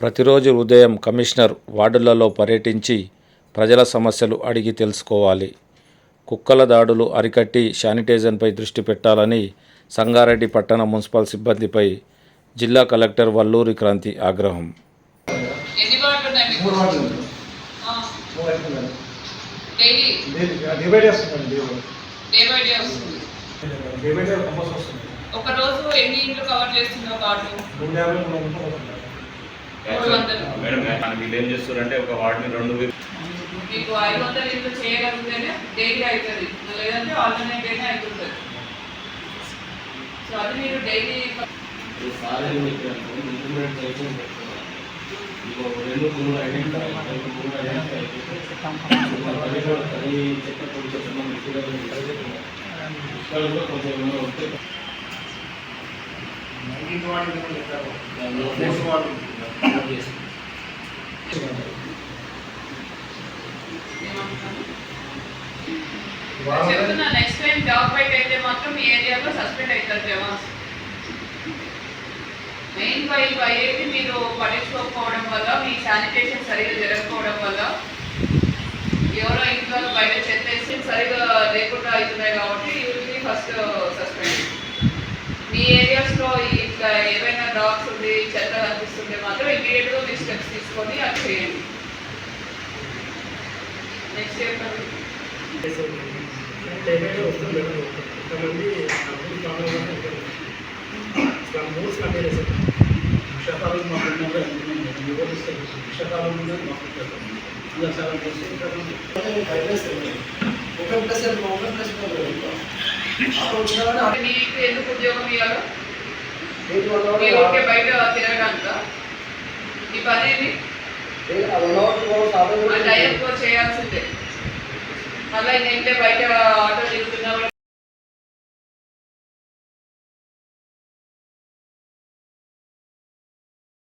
ప్రతిరోజు ఉదయం కమిషనర్ వార్డులలో పర్యటించి ప్రజల సమస్యలు అడిగి తెలుసుకోవాలి. కుక్కల దాడులు అరికట్టి శానిటైజేషన్పై దృష్టి పెట్టాలని సంగారెడ్డి పట్టణ మున్సిపల్ సిబ్బందిపై జిల్లా కలెక్టర్ వల్లూరి క్రాంతి ఆగ్రహం. ఒక రోజు ఎన్ని ఇండ్లు కవర్ చేస్తున్నావు కార్డు? మేడం వీళ్ళు ఏం చేస్తారంటే ఒక వార్డుని 2 మీకు 500 ఇండ్లు చేయగలిగితేనే డైలీ అవుతుంది, లేదంటే ఆల్టర్నేట్ అయినా అవుతుంది. సో అది మీరు డైలీ చెప్తున్నా. నెక్స్ట్ టైం జాబ్ బయట అయితే మాత్రం మీ ఏరియాలో సస్పెండ్ అవుతారు జవాన్స్. మెయిన్ అయితే మీరు పట్టించుకోకపోవడం వల్ల, మీ శానిటేషన్ సరిగ్గా జరగకపోవడం వల్ల ఎవరో ఇంట్లో బయట చెత్త వేసి సరిగ్గా లేకుండా అవుతున్నాయి కాబట్టి యూజువల్లీ ఫస్ట్ సస్పెండ్. మీ ఏరియాస్లో ఇట్లా ఏవైనా డాగ్స్ ఉంది, చెత్త కనిపిస్తుంటే మాత్రం ఇమీడియట్గా మీరు స్టెప్స్ తీసుకొని అది చేయండి. నెక్స్ట్ చెప్పండి. మీకు ఎందుకు ఉద్యోగం ఇవ్వాలో? బయట తిరగడానిక? ఈ పని ఏంటి? టైం చేయాల్సిందే. మళ్ళీ ఇంటే బయట ఆటో తిరుగుతున్నా